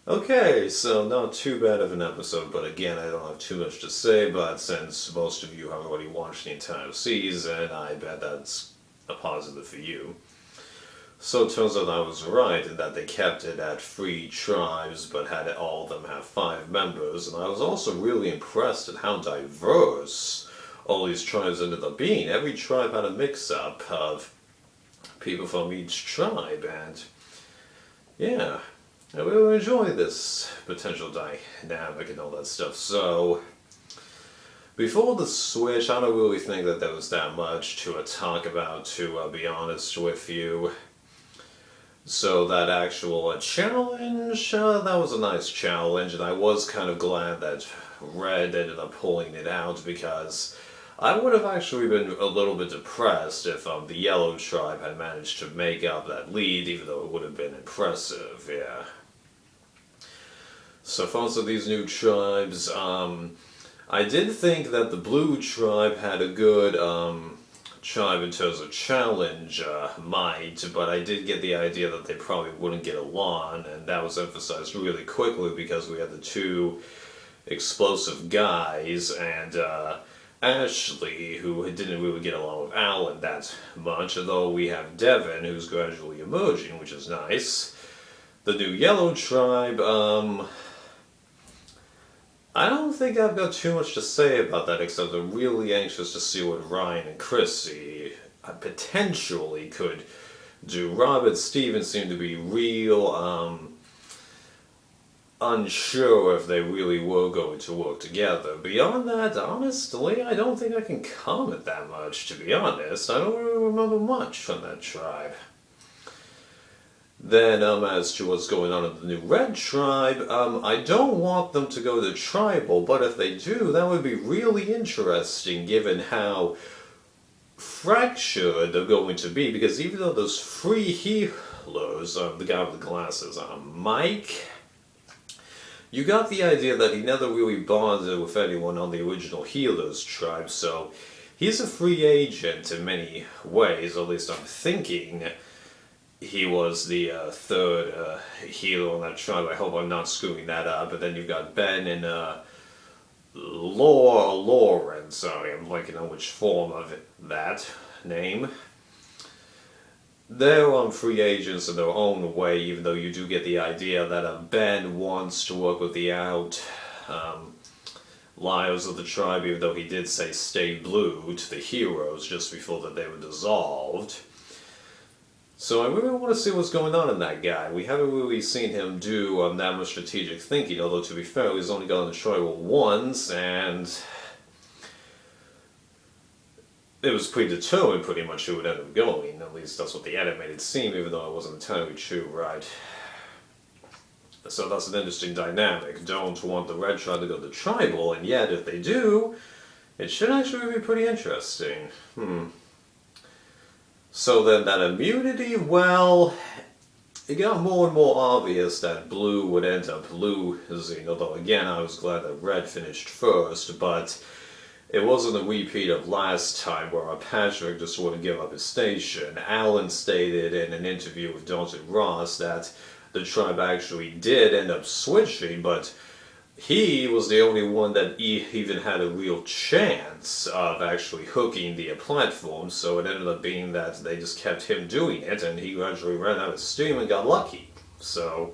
Okay, so not too bad of an episode, but again, I don't have too much to say, but since most of you have already watched the entire season, I bet that's a positive for you. So it turns out I was right in that they kept it at three tribes, but had all of them have five members, and I was also really impressed at how diverse all these tribes ended up being. Every tribe had a mix-up of people from each tribe, and yeah, I really enjoy this potential dynamic and all that stuff. So, before the Switch, I don't really think that there was that much to talk about, to be honest with you. So, that actual challenge, that was a nice challenge, and I was kind of glad that Red ended up pulling it out because I would have actually been a little bit depressed if the Yellow Tribe had managed to make up that lead, even though it would have been impressive, yeah. So far, so these new tribes, I did think that the Blue Tribe had a good tribe in terms of challenge might, but I did get the idea that they probably wouldn't get along, and that was emphasized really quickly because we had the two explosive guys and Ashley, who didn't really get along with Alan that much, although we have Devin, who's gradually emerging, which is nice. The new Yellow Tribe, I don't think I've got too much to say about that, except I'm really anxious to see what Ryan and Chrissy potentially could do. Rob and Steven seem to be real unsure if they really were going to work together. Beyond that, honestly, I don't think I can comment that much, to be honest. I don't really remember much from that tribe. Then, as to what's going on in the new Red Tribe, I don't want them to go to Tribal, but if they do, that would be really interesting given how fractured they're going to be, because even though those three healers, the guy with the glasses, Mike, you got the idea that he never really bonded with anyone on the original Healers tribe, so he's a free agent in many ways, at least I'm thinking he was the third healer on that tribe. I hope I'm not screwing that up. But then you've got Ben and Lauren. Sorry, I'm blanking on which form of that name. They're on free agents in their own way, even though you do get the idea that Ben wants to work with the liars of the tribe, even though he did say stay blue to the heroes just before that they were dissolved. So I really want to see what's going on in that guy. We haven't really seen him do that much strategic thinking, although to be fair, he's only gone to Tribal once, and it was predetermined pretty much who would end up going. At least that's what the animated seemed, even though it wasn't entirely true, right? So that's an interesting dynamic. Don't want the Red Tribe to go to Tribal, and yet if they do, it should actually be pretty interesting. So then that immunity, well, it got more and more obvious that Blue would end up losing, although again I was glad that Red finished first, but it wasn't a repeat of last time where Patrick just wouldn't give up his station. Alan stated in an interview with Dalton Ross that the tribe actually did end up switching, but he was the only one that even had a real chance of actually hooking the platform, so it ended up being that they just kept him doing it, and he gradually ran out of steam and got lucky. So,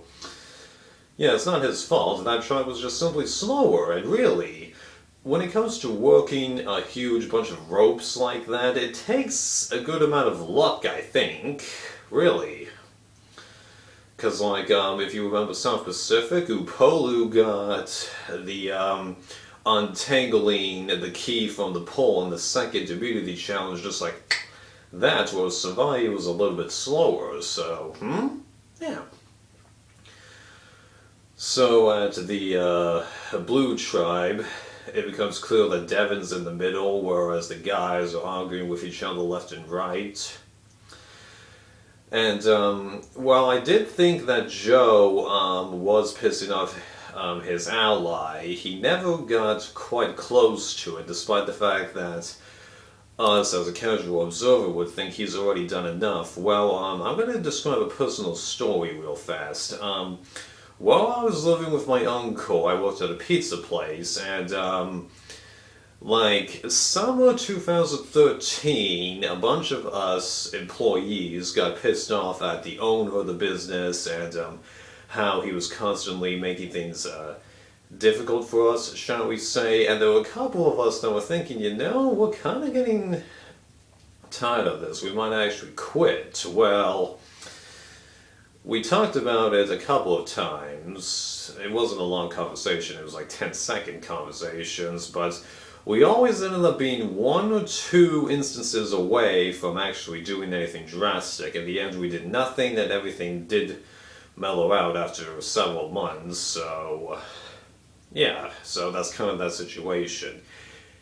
yeah, it's not his fault. That tribe was just simply slower, and really, when it comes to working a huge bunch of ropes like that, it takes a good amount of luck, I think. Really. Because, like, if you remember South Pacific, Upolu got the untangling the key from the pole in the second immunity challenge just like that, whereas Savai was a little bit slower, so, yeah. So, at the Blue Tribe, it becomes clear that Devin's in the middle, whereas the guys are arguing with each other left and right. And while I did think that Joe was pissing off his ally, he never got quite close to it, despite the fact that us, as a casual observer, would think he's already done enough. Well, I'm going to describe a personal story real fast. While I was living with my uncle, I worked at a pizza place, and like summer 2013, a bunch of us employees got pissed off at the owner of the business and how he was constantly making things difficult for us, shall we say. And there were a couple of us that were thinking, we're kind of getting tired of this. We might actually quit. Well, we talked about it a couple of times. It wasn't a long conversation, it was like 10-second conversations, but we always ended up being one or two instances away from actually doing anything drastic. In the end, we did nothing, and everything did mellow out after several months, so yeah, so that's kind of that situation.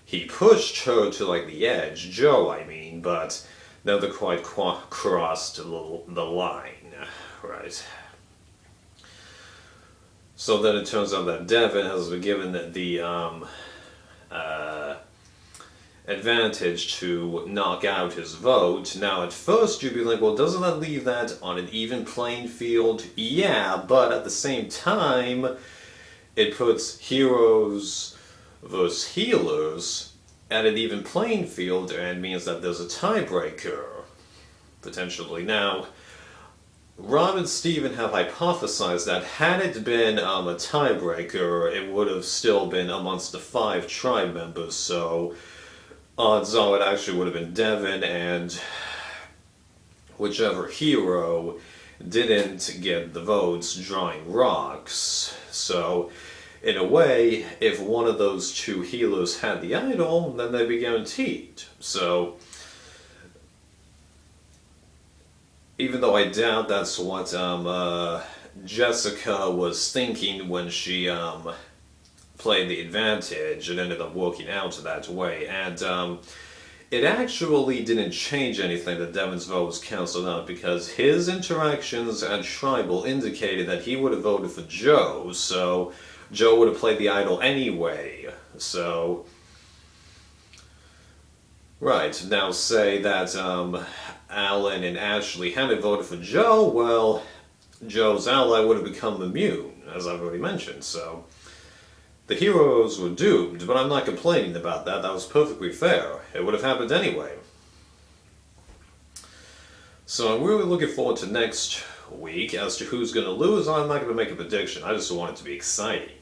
He pushed her to like the edge, Joe, I mean, but never quite crossed the line. Right. So then it turns out that Devin has been given the advantage to knock out his vote. Now, at first, you'd be like, well, doesn't that leave that on an even playing field? Yeah, but at the same time, it puts heroes versus healers at an even playing field and means that there's a tiebreaker, potentially. Now, Rob and Steven have hypothesized that had it been a tiebreaker, it would have still been amongst the 5 tribe members, so odds are it actually would have been Devin and whichever hero didn't get the votes drawing rocks. So, in a way, if one of those 2 healers had the idol, then they'd be guaranteed. So, even though I doubt that's what Jessica was thinking when she played the advantage, it ended up working out that way. And it actually didn't change anything that Devin's vote was cancelled out, because his interactions at Tribal indicated that he would have voted for Joe, so Joe would have played the idol anyway. So, right, now say that Alan and Ashley hadn't voted for Joe, well, Joe's ally would have become immune, as I've already mentioned, so the heroes were doomed, but I'm not complaining about that. That was perfectly fair. It would have happened anyway. So I'm really looking forward to next week. As to who's going to lose, I'm not going to make a prediction. I just want it to be exciting.